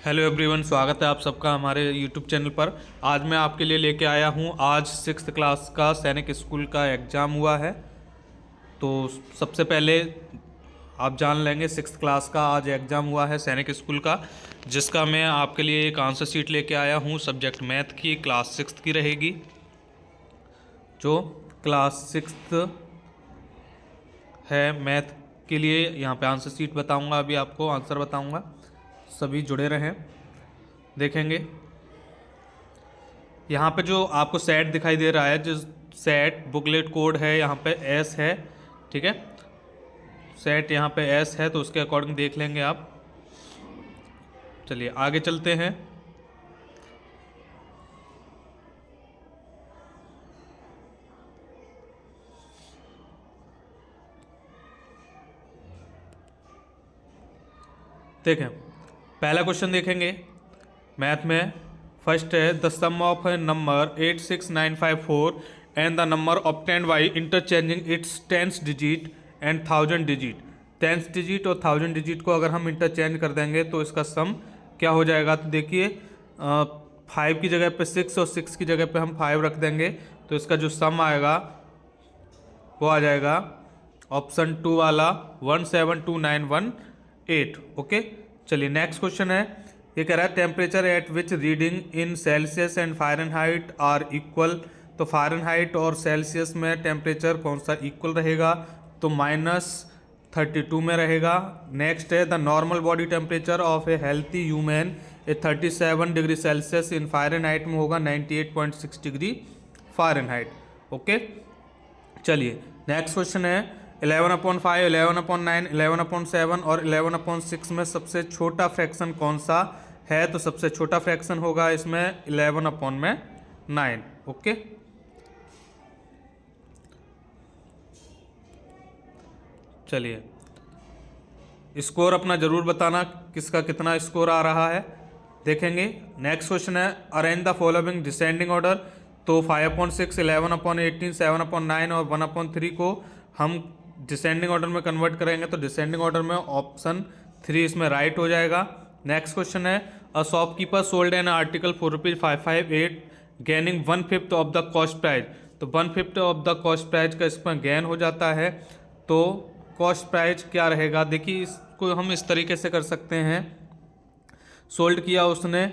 Hello everyone, स्वागत है आप सबका हमारे यूट्यूब चैनल पर। आज मैं आपके लिए लेके आया हूँ, आज 6th क्लास का सैनिक स्कूल का एग्ज़ाम हुआ है। तो सबसे पहले आप जान लेंगे 6th क्लास का आज एग्ज़ाम हुआ है सैनिक स्कूल का, जिसका मैं आपके लिए एक आंसर शीट लेके आया हूँ। सब्जेक्ट मैथ की, क्लास 6th की रहेगी। जो क्लास 6th है मैथ के लिए यहाँ पे आंसर शीट बताऊँगा, अभी आपको आंसर बताऊँगा। सभी जुड़े रहें, देखेंगे। यहाँ पे जो आपको सेट दिखाई दे रहा है, जो सेट बुकलेट कोड है यहाँ पे एस है, ठीक है। सेट यहाँ पे एस है, तो उसके अकॉर्डिंग देख लेंगे आप। चलिए आगे चलते हैं। देखें, पहला क्वेश्चन देखेंगे मैथ में। फर्स्ट है the sum of a number 86954 and the number obtained by interchanging its tens digit and thousand digit. Tens digit और थाउजेंड डिजिट को अगर हम इंटरचेंज कर देंगे तो इसका सम क्या हो जाएगा। तो देखिए, 5 की जगह पे 6 और 6 की जगह पे हम 5 रख देंगे, तो इसका जो सम आएगा वो आ जाएगा ऑप्शन 2 वाला 1729118। ओके, चलिए नेक्स्ट क्वेश्चन है। ये कह रहा है temperature at which reading in Celsius and Fahrenheit are equal. तो फ़ारेनहाइट और सेल्सियस में टेम्परेचर कौन सा इक्वल रहेगा, तो -32 में रहेगा। नेक्स्ट है the normal body temperature of A healthy human A 37 degree Celsius in Fahrenheit में होगा 98.6 डिग्री फ़ारेनहाइट। ओके, चलिए नेक्स्ट क्वेश्चन है 11/5, 11/9, 11/7 और 11/6 में सबसे छोटा फ्रैक्शन कौन सा है। तो सबसे छोटा फ्रैक्शन होगा इसमें 11/9। ओके, चलिए स्कोर अपना जरूर बताना, किसका कितना स्कोर आ रहा है, देखेंगे। नेक्स्ट क्वेश्चन है arrange the following descending order. तो 5/6, 11/18, 7/9 और 1/3 को हम डिसेंडिंग ऑर्डर में कन्वर्ट करेंगे, तो डिसेंडिंग ऑर्डर में ऑप्शन 3 इसमें राइट हो जाएगा। नेक्स्ट क्वेश्चन है a shopkeeper sold an article for ₹558 gaining 1/5 of the cost price. तो 1/5 ऑफ द कॉस्ट प्राइस का इसमें गेन हो जाता है, तो कॉस्ट प्राइस क्या रहेगा। देखिए, इसको हम इस तरीके से कर सकते हैं। सोल्ड किया उसने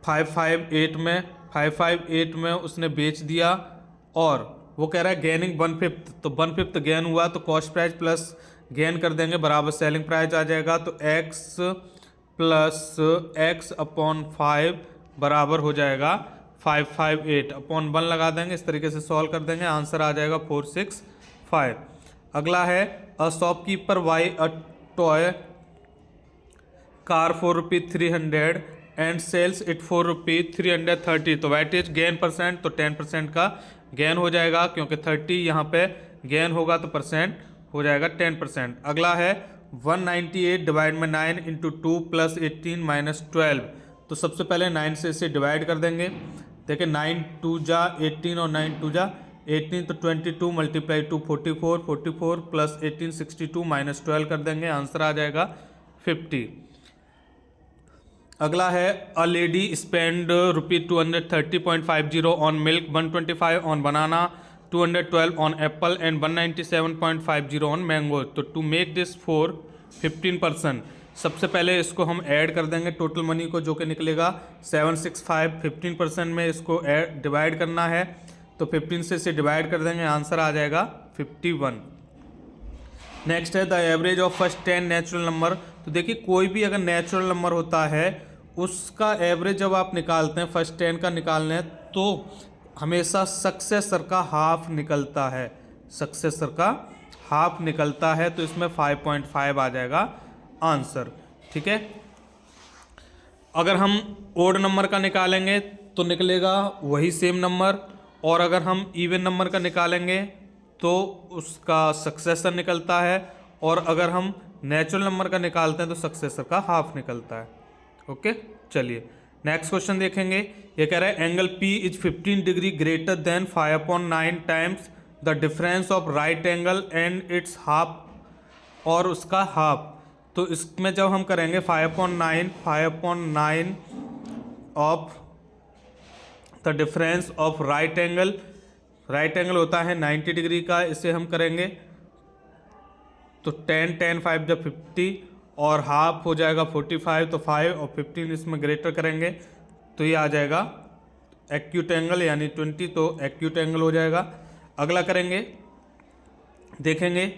558 में उसने बेच दिया, और वो कह रहा है गेनिंग 1/5, तो 1/5 गेन हुआ, तो कॉस्ट प्राइस प्लस गेन कर देंगे बराबर सेलिंग प्राइस आ जाएगा। तो x प्लस x/5 बराबर हो जाएगा 558/1 लगा देंगे, इस तरीके से सॉल्व कर देंगे, आंसर आ जाएगा 465। अगला है a shopkeeper buy a toy car for ₹300 and sells it for ₹330। तो वैट इज गेन परसेंट, तो 10% का गेन हो जाएगा, क्योंकि 30 यहाँ पे गेन होगा तो परसेंट हो जाएगा 10%। अगला है 198 डिवाइड में 9 इंटू 2 प्लस 18 माइनस 12। तो सबसे पहले 9 से इसे डिवाइड कर देंगे। देखिए 9 2 जा 18 और 9 2 जा 18, तो 22 मल्टीप्लाई 2 44, 44 प्लस 18 62 माइनस 12 कर देंगे, आंसर आ जाएगा 50। अगला है a lady spend ₹230.50 on milk, 125 on banana, 212 on Apple and 197.50 on mango. तो टू मेक दिस फॉर 15%, सबसे पहले इसको हम ऐड कर देंगे टोटल मनी को, जो कि निकलेगा 765। 15% में इसको डिवाइड करना है, तो 15 से इसे डिवाइड कर देंगे, आंसर आ जाएगा 51। नेक्स्ट है the average of first 10 natural number. तो देखिए, कोई भी अगर नेचुरल नंबर होता है उसका एवरेज जब आप निकालते हैं, फर्स्ट 10 का निकालना है, तो हमेशा सक्सेसर का हाफ निकलता है, सक्सेसर का हाफ निकलता है, तो इसमें 5.5 आ जाएगा आंसर, ठीक है। अगर हम ओड नंबर का निकालेंगे तो निकलेगा वही सेम नंबर, और अगर हम इवन नंबर का निकालेंगे तो उसका सक्सेसर निकलता है, और अगर हम नेचुरल नंबर का निकालते हैं तो सक्सेसर का हाफ निकलता है। ओके, चलिए नेक्स्ट क्वेश्चन देखेंगे। ये कह रहा है angle P is 15 degree greater than 5/9 times the difference of right angle and it's half, और उसका हाफ। तो इसमें जब हम करेंगे 5/9 of the difference of right angle होता है 90 डिग्री का, इसे हम करेंगे तो 10 10 5 जब 50 और हाफ हो जाएगा 45, तो 5 और 15 इसमें ग्रेटर करेंगे तो ये आ जाएगा एक्यूट एंगल यानी 20, तो एक्यूट एंगल हो जाएगा। अगला करेंगे, देखेंगे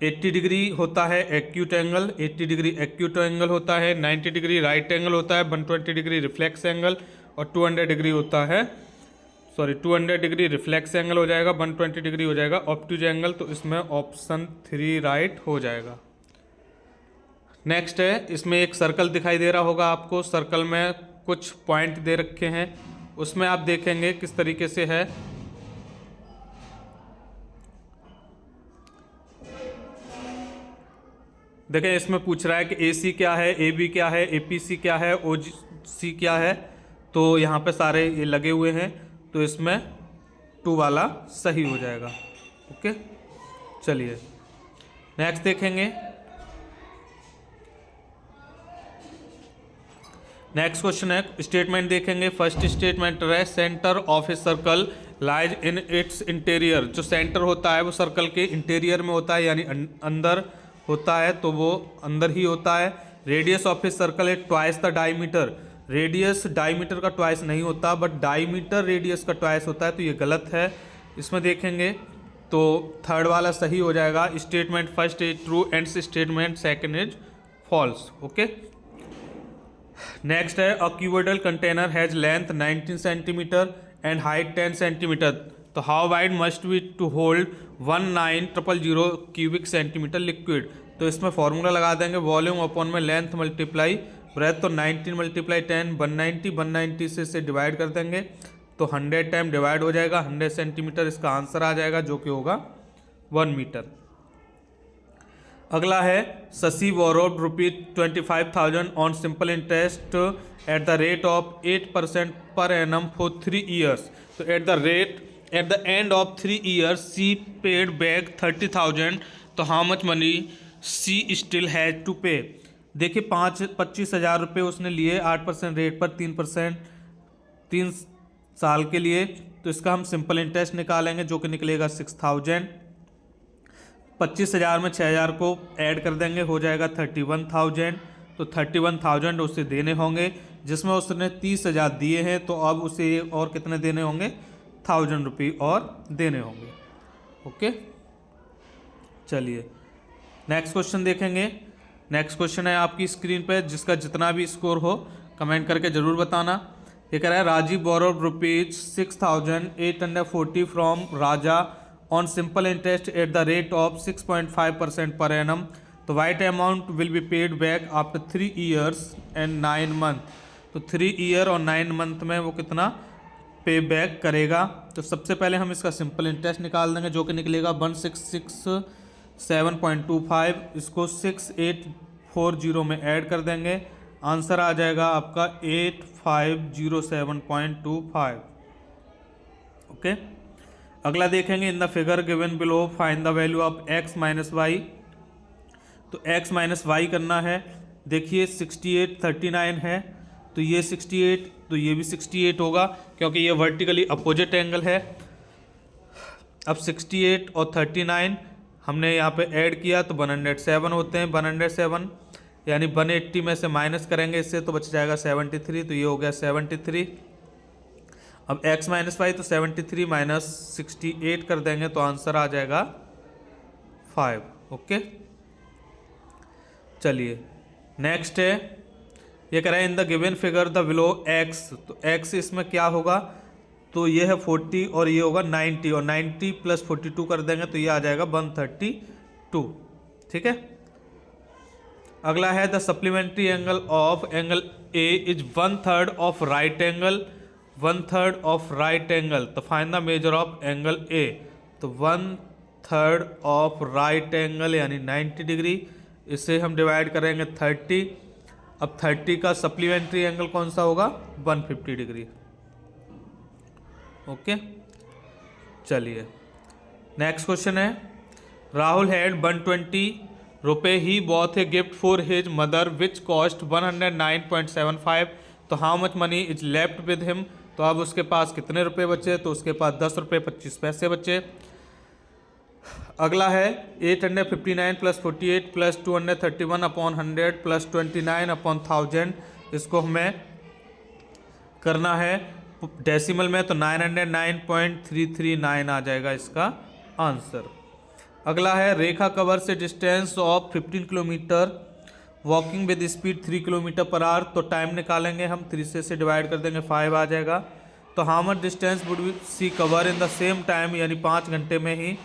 80 डिग्री होता है acute angle, 80 degree acute angle होता है, 90 डिग्री राइट एंगल होता है, 120 डिग्री रिफ्लेक्स एंगल और 200 डिग्री होता है 200 डिग्री रिफ्लेक्स एंगल हो जाएगा, 120 डिग्री हो जाएगा ऑब्ट्यूज एंगल। तो इसमें ऑप्शन 3 राइट हो जाएगा। नेक्स्ट है, इसमें एक सर्कल दिखाई दे रहा होगा आपको, सर्कल में कुछ पॉइंट दे रखे हैं, उसमें आप देखेंगे किस तरीके से है। देखें, इसमें पूछ रहा है कि AC क्या है, AB क्या है, APC क्या है, OC क्या है, तो यहाँ पे सारे ये लगे हुए हैं, तो इसमें 2 वाला सही हो जाएगा। ओके, चलिए नेक्स्ट देखेंगे। नेक्स्ट क्वेश्चन है, स्टेटमेंट देखेंगे। फर्स्ट स्टेटमेंट है, centre of a circle lies in its interior. जो सेंटर होता है वो सर्कल के इंटीरियर में होता है, यानी अंदर होता है, तो वो अंदर ही होता है। रेडियस ऑफ ए सर्कल है twice the diameter. Radius diameter का ट्वाइस नहीं होता, बट डायमीटर रेडियस का ट्वाइस होता है, तो ये गलत है। इसमें देखेंगे तो थर्ड वाला सही हो जाएगा। Statement first is true and statement second is false. Okay, next है, a cuboidal container has length 19 centimetre and height 10 centimetre, तो how wide must be to hold 19,000 cubic centimetre liquid. तो इसमें फॉर्मूला लगा देंगे, वॉल्यूम अपॉन में length multiply breadth, तो 19 multiply 10 190 से इसे डिवाइड कर देंगे तो 100 टाइम डिवाइड हो जाएगा, 100 सेंटीमीटर इसका आंसर आ जाएगा, जो कि होगा 1 मीटर। अगला है, Shashi borrowed ₹25,000 on simple interest at the rate of 8% per annum for 3 years. तो at the end of 3 years she paid back 30,000, तो how much money she still has to pay. देखिए 25,000 रुपये उसने लिए 8% रेट पर 3 साल के लिए, तो इसका हम सिंपल इंटरेस्ट निकालेंगे जो कि निकलेगा 6,000। 25,000 में 6,000 को ऐड कर देंगे, हो जाएगा 31,000। तो 31,000 उसे देने होंगे, जिसमें उसने 30,000 दिए हैं, तो अब उसे और कितने देने होंगे, 1,000 रुपये और देने होंगे। ओके, चलिए नेक्स्ट क्वेश्चन देखेंगे। नेक्स्ट क्वेश्चन है आपकी स्क्रीन पे, जिसका जितना भी स्कोर हो कमेंट करके जरूर बताना। ये कह रहा है, Rajiv borrowed ₹6,840 from Raja on simple interest at the rate of 6.5% per annum, तो what amount will be paid back after 3 years and 9 month. तो 3 ईयर और 9 मंथ में वो कितना पे बैक करेगा। तो सबसे पहले हम इसका सिंपल इंटरेस्ट निकाल देंगे, जो कि निकलेगा 1667.25, इसको 6840 में ऐड कर देंगे, आंसर आ जाएगा आपका 8507.25। ओके, अगला देखेंगे, in the figure given below find the value of x minus y. तो x माइनस वाई करना है। देखिए 68 39 है, तो ये 68, तो ये भी 68 होगा, क्योंकि ये वर्टिकली अपोजिट एंगल है। अब 68 और 39 हमने यहाँ पे ऐड किया तो 107 होते हैं। 107 यानी 180 में से माइनस करेंगे इससे, तो बच जाएगा 73, तो ये हो गया 73। अब x माइनस वाई, तो 73 माइनस 68 कर देंगे, तो आंसर आ जाएगा 5। ओके, चलिए नेक्स्ट है, ये कह रहा है, in the given figure the below x। तो x इसमें क्या होगा, तो ये है 40 और ये होगा 90, और 90 प्लस 42 कर देंगे तो ये आ जाएगा 132। ठीक है, अगला है, the supplementary angle of angle A is 1/3 of right angle, 1/3 of right angle, तो find the measure of angle A. तो 1/3 ऑफ राइट एंगल यानी 90 डिग्री, इसे हम डिवाइड करेंगे 30। अब 30 का सप्लीमेंट्री एंगल कौन सा होगा, 150 डिग्री। ओके, चलिए नेक्स्ट क्वेश्चन है, राहुल हैड 120 रुपये he bought a gift for his mother which cost 109.75। तो how much money is left with him. तो अब उसके पास कितने रुपए बचे, तो उसके पास 10 रुपये 25 पैसे बचे। अगला है 859 plus 48 plus 231 upon 100 plus 29 upon 1000। इसको हमें करना है डेसिमल में, तो 909.339 आ जाएगा इसका आंसर। अगला है रेखा कवर से distance of 15 kilometre walking with speed 3 kilometre per hour. तो टाइम निकालेंगे हम, 3 से डिवाइड कर देंगे 5 आ जाएगा। तो how much distance would see cover in the same time, यानी 5 घंटे में ही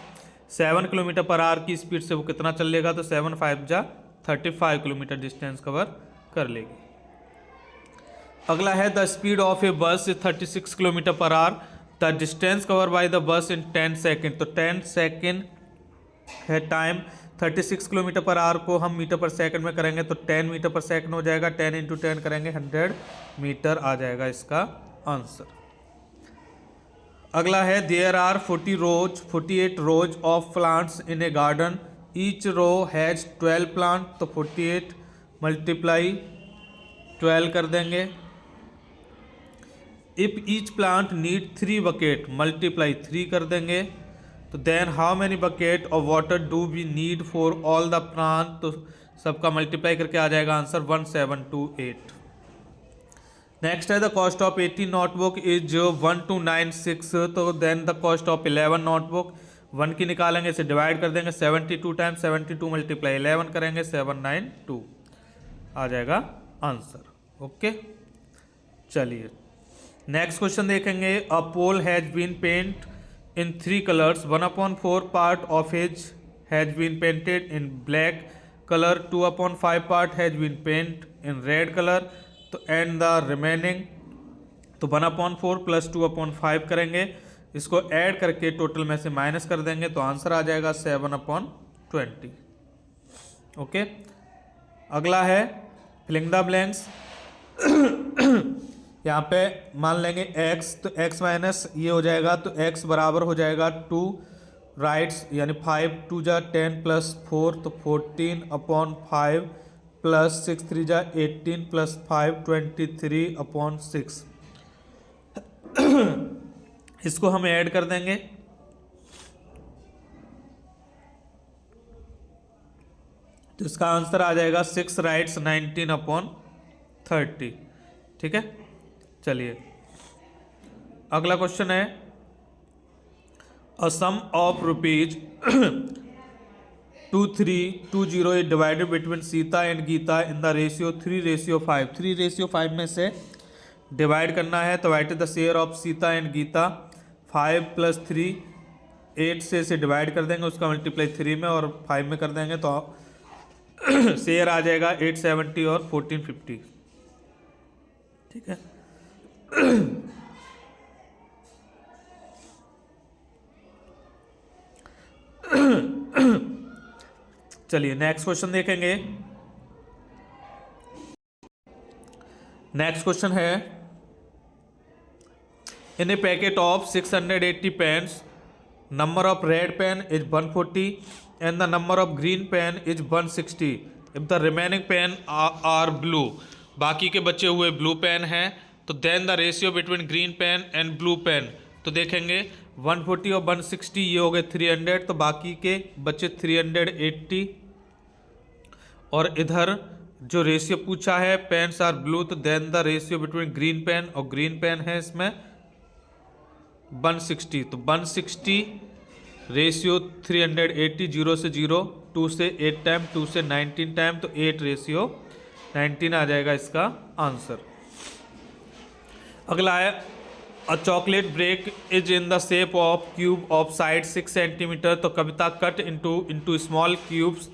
7 किलोमीटर पर आवर की स्पीड से वो कितना चल लेगा। तो 7 5 जा 35 किलोमीटर डिस्टेंस कवर कर लेगी। अगला है द स्पीड ऑफ ए बस is 36 kilometre per hour, the distance cover by the bus in 10 second. तो 10 सेकेंड है टाइम, 36 किलोमीटर पर आवर को हम मीटर पर सेकंड में करेंगे तो 10 मीटर पर सेकंड हो जाएगा। 10 इंटू 10 करेंगे 100 मीटर आ जाएगा इसका आंसर। अगला है there are 48 rows of plants in a garden, each row has 12 plant. तो 48 मल्टीप्लाई 12 कर देंगे। If each plant need 3 bucket multiply 3 कर देंगे। तो then how many bucket of water do we need for all the plant. तो सबका multiply करके आ जाएगा आंसर 1728। नेक्स्ट है the cost of 80 notebook is 1296। तो then the cost of 11 notebook 1 की निकालेंगे, इसे डिवाइड कर देंगे 72 टाइम्स 72 मल्टीप्लाई 11 करेंगे 792 आ जाएगा आंसर। ओके, चलिए नेक्स्ट क्वेश्चन देखेंगे। A pole has been paint in 3 colors, 1/4 part of it has been painted in black color, 2/5 part has been painted in red color। तो and the remaining, तो 1/4 plus 2/5 करेंगे, इसको add करके total में से minus कर देंगे तो आंसर आ जाएगा 7/20। ओके, अगला है फिलिंग द ब्लैंक्स। यहाँ पे मान लेंगे x, तो x माइनस ये हो जाएगा, तो x बराबर हो जाएगा 2 राइट्स यानी 5 2 जा 10 प्लस 4 तो 14/5 प्लस 6 3 जा 18 प्लस 5 23/6। इसको हम ऐड कर देंगे, तो इसका आंसर आ जाएगा 6 राइट्स 19/30। ठीक है, चलिए अगला क्वेश्चन है। A sum of rupees 2320 is divided between Sita and Gita in the ratio 3:5। 3:5 में से डिवाइड करना है, तो what is the share of Sita and Gita. 5 + 3 8 से इसे डिवाइड कर देंगे, उसका मल्टीप्लाई 3 में और 5 में कर देंगे तो शेयर आ जाएगा 870 और 1450। ठीक है, चलिए नेक्स्ट क्वेश्चन देखेंगे। नेक्स्ट क्वेश्चन है in a packet of 680 pens, number of red pen is 140 and the number of green pen is 160। If the remaining pen are blue, बाकी के बचे हुए ब्लू पेन हैं, तो then the ratio between green pen and blue pen. तो देखेंगे 140 और 160 ये हो गए 300, तो बाकी के बचे 380। और इधर जो रेशियो पूछा है पेन्स आर ब्लू, तो then the ratio between green pen और ग्रीन पेन है इसमें 160। तो 160 रेशियो 380, 0 से 0, 2 से 8 टाइम, 2 से 19 टाइम, तो 8 रेशियो 19 आ जाएगा इसका आंसर। अगला है a chocolate brick is in the shape of cube of side 6 centimetre. तो Kavita cut into small cubes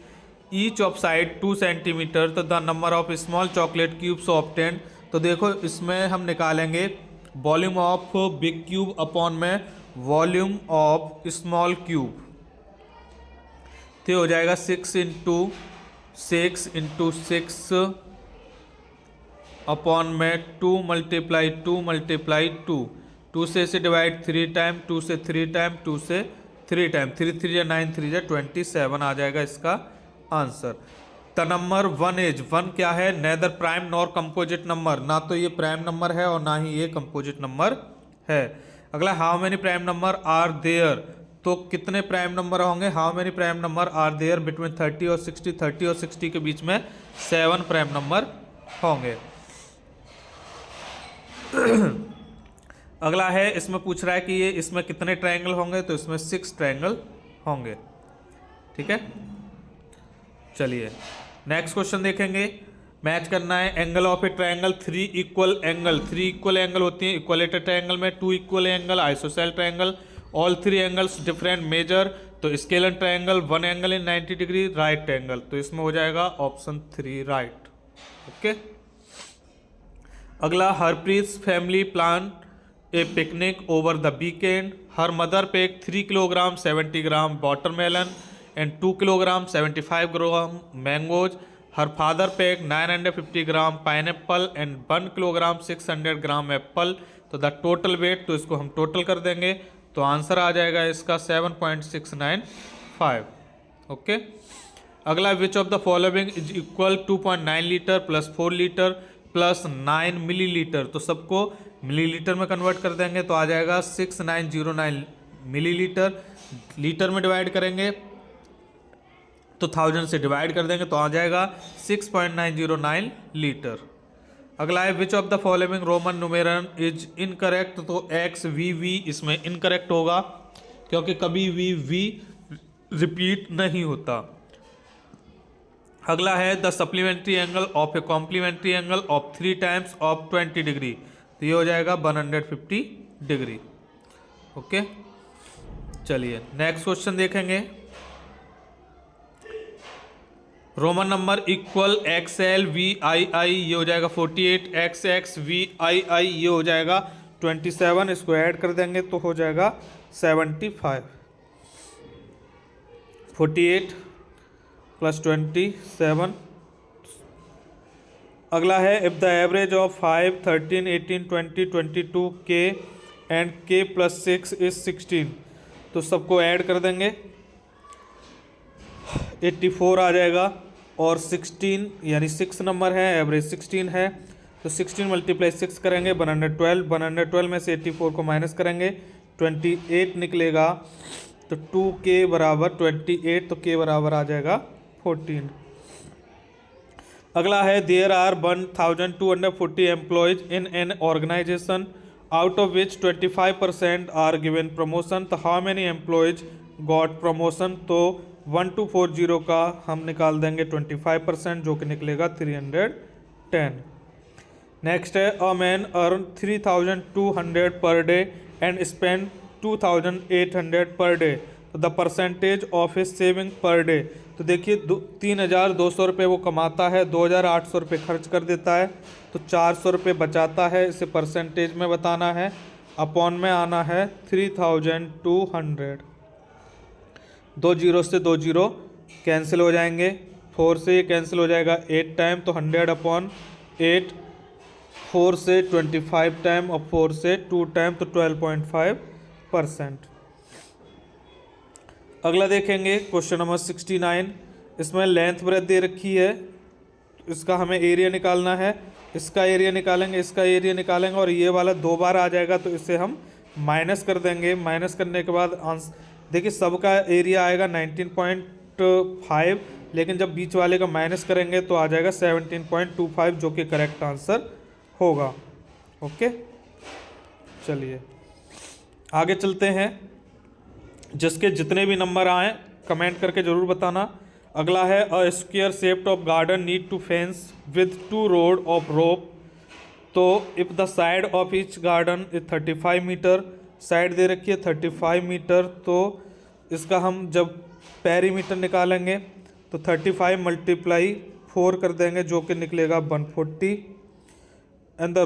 each of side 2 centimetre. तो the number of small chocolate cubes obtained. तो देखो इसमें हम निकालेंगे volume of big cube upon में volume of small cube, तो हो जाएगा 6 × 6 × 6 अपॉन में 2 × 2 × 2। 2 से इसे डिवाइड 3 टाइम, 2 से 3 टाइम, 2 से 3 टाइम, 3 3 9 3 27 आ जाएगा इसका आंसर। द नंबर 1 इज 1 क्या है, neither prime nor composite number, ना तो ये प्राइम नंबर है और ना ही ये कंपोजिट नंबर है। अगला how many prime number are there, तो कितने प्राइम नंबर होंगे, how many prime number are there between 30 और 60, 30 और 60 के बीच में 7 प्राइम नंबर होंगे। अगला है, इसमें पूछ रहा है कि ये इसमें कितने ट्रायंगल होंगे, तो इसमें 6 ट्रायंगल होंगे। ठीक है, चलिए नेक्स्ट क्वेश्चन देखेंगे। मैच करना है angle of a triangle, 3 equal angle, 3 equal angle होती है इक्वलेटर ट्रायंगल में, 2 equal angle isosceles triangle, all 3 angles different measure, तो scalene triangle, 1 angle in 90 degree, right angle, तो इसमें हो जाएगा ऑप्शन 3 राइट। ओके, अगला Harpreet family plan a picnic over the weekend, her mother pack 3 kilogram 70 gram watermelon and 2 kilogram 75 gram mangoes, her father pack 950 gram pineapple and 1 kilogram 600 gram Apple, तो the total weight, तो इसको हम total कर देंगे तो answer आ जाएगा इसका 7.695। Okay, अगला विच of the following is equal 2.9 litre plus 4 litre plus 9 millilitre, तो सबको मिलीलीटर में कन्वर्ट कर देंगे तो आ जाएगा 6909 मिलीलीटर, लीटर में डिवाइड करेंगे तो 1000 से डिवाइड कर देंगे तो आ जाएगा 6.909 लीटर। अगला है विच of the following Roman numeral is incorrect, तो एक्स वी वी इसमें इनकरेक्ट होगा क्योंकि कभी भी वी रिपीट नहीं होता। अगला है the supplementary angle of a complementary angle of 3 times of 20 degree, तो ये हो जाएगा 150 डिग्री। ओके, चलिए नेक्स्ट क्वेश्चन देखेंगे। Roman number equal XL V I I, ये हो जाएगा 48, X X V I I ये हो जाएगा 27, इसको ऐड कर देंगे तो हो जाएगा 75, 48 प्लस 27। अगला है इफ द एवरेज ऑफ 5, 13, 18, 20, 22 के एंड के प्लस 6 इज 16, तो सबको ऐड कर देंगे 84 आ जाएगा और 16 यानी 6 नंबर है, एवरेज 16 है तो 16 मल्टीप्लाई 6 करेंगे 112, 112 में से 84 को माइनस करेंगे 28 निकलेगा, तो 2k बराबर 28, तो k बराबर आ जाएगा 14। अगला है there are 1240 employees in an organisation out of which 25% are given promotion, तो how many employees got promotion, तो 1240 का हम निकाल देंगे 25% जो कि निकलेगा 310। नेक्स्ट है a man earn 3200 per day and spend 2800 per day, तो the percentage of his saving per day, तो देखिए 3200 रुपये वो कमाता है, 2800 रुपये खर्च कर देता है, तो 400 रुपये बचाता है, इसे परसेंटेज में बताना है, अपॉन में आना है 3200, 2 जीरो से 2 जीरो कैंसिल हो जाएंगे, 4 से ये कैंसिल हो जाएगा 8 टाइम, तो 100/8, 4 से 25 टाइम और 4 से 2 टाइम, तो 12.5%। अगला देखेंगे क्वेश्चन नंबर 69, इसमें लेंथ ब्रेथ दे रखी है, इसका हमें एरिया निकालना है, इसका एरिया निकालेंगे, इसका एरिया निकालेंगे और ये वाला 2 बार आ जाएगा तो इसे हम माइनस कर देंगे। माइनस करने के बाद आंसर देखिए सबका एरिया आएगा 19.5, लेकिन जब बीच वाले का माइनस करेंगे तो आ जाएगा 17.25 जो कि करेक्ट आंसर होगा। ओके, चलिए आगे चलते हैं, जिसके जितने भी नंबर आए कमेंट करके ज़रूर बताना। अगला है a square shaped of garden need to fence with 2 rod of rope, तो if the side of each garden is 35 metre, side दे रखी है 35 मीटर, तो इसका हम जब पेरीमीटर निकालेंगे तो 35 मल्टीप्लाई 4 कर देंगे जो कि निकलेगा 140। एंड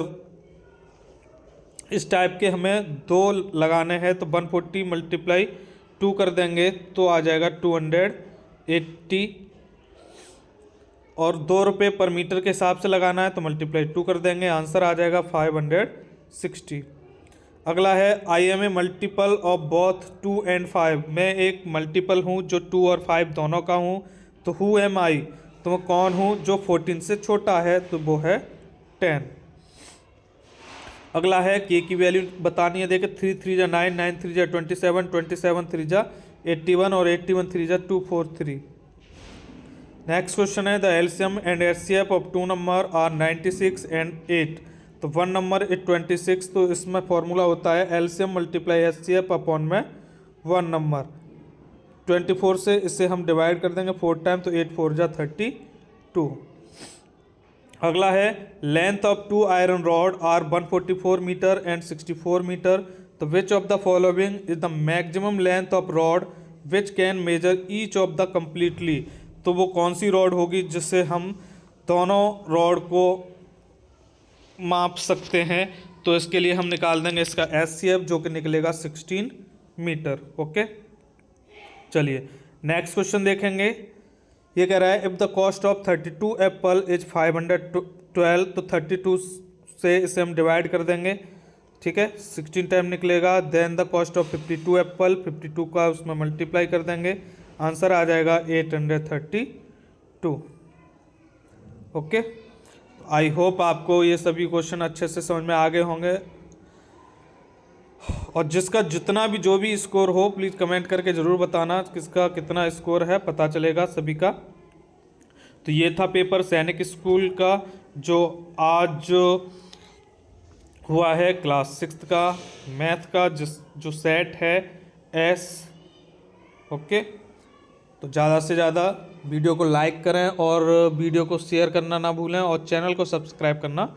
इस टाइप के हमें 2 लगाने हैं तो 140 मल्टीप्लाई 2 कर देंगे तो आ जाएगा 280, और 2 रुपये पर मीटर के हिसाब से लगाना है तो मल्टीप्लाई 2 कर देंगे, आंसर आ जाएगा 560। अगला है I am a multiple of both 2 and 5, मैं एक मल्टीपल हूँ जो 2 और 5 दोनों का हूँ, तो हु एम आई, तो मैं कौन हूँ जो 14 से छोटा है, तो वो है 10। अगला है के की वैल्यू बतानी है। देखिए 3 3 जा 9, 9 3 जा 27, 27 3 जा 81 और 81 3 जा 243। नेक्स्ट क्वेश्चन है the LCM and HCF of two number are 96 and 8। तो वन नंबर इज 26, तो इसमें फॉर्मूला होता है एलसीएम मल्टीप्लाई एचसीएफ अपॉन में वन नंबर। 24 से इसे हम डिवाइड कर देंगे 4 टाइम, तो 8 4 जा 32। अगला है length of two iron rod are 144 metre and 64 metre. तो which of the following is the maximum length of rod which can measure each of the completely. तो वो कौन सी रॉड होगी जिससे हम दोनों रॉड को माप सकते हैं। तो इसके लिए हम निकाल देंगे इसका एचसीएफ जो कि निकलेगा 16 मीटर। ओके, चलिए नेक्स्ट क्वेश्चन देखेंगे। ये कह रहा है if the cost of 32 Apple is 512, तो 32 से इसे हम डिवाइड कर देंगे, ठीक है, 16 टाइम निकलेगा। Then the cost of 52 apple, 52 का उसमें मल्टीप्लाई कर देंगे, आंसर आ जाएगा 832। ओके, आई होप आपको ये सभी क्वेश्चन अच्छे से समझ में आ गए होंगे, और जिसका जितना भी जो भी स्कोर हो प्लीज़ कमेंट करके ज़रूर बताना किसका कितना स्कोर है, पता चलेगा सभी का। तो ये था पेपर सैनिक स्कूल का जो आज हुआ है क्लास 6 का मैथ का, जो सेट है एस। ओके, तो ज़्यादा से ज़्यादा वीडियो को लाइक करें और वीडियो को शेयर करना ना भूलें और चैनल को सब्सक्राइब करना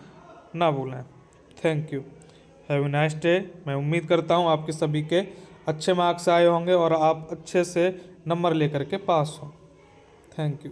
ना भूलें। Thank you, have a nice day. मैं उम्मीद करता हूँ आपके सभी के अच्छे मार्क्स आए होंगे और आप अच्छे से नंबर लेकर के पास हों। Thank you.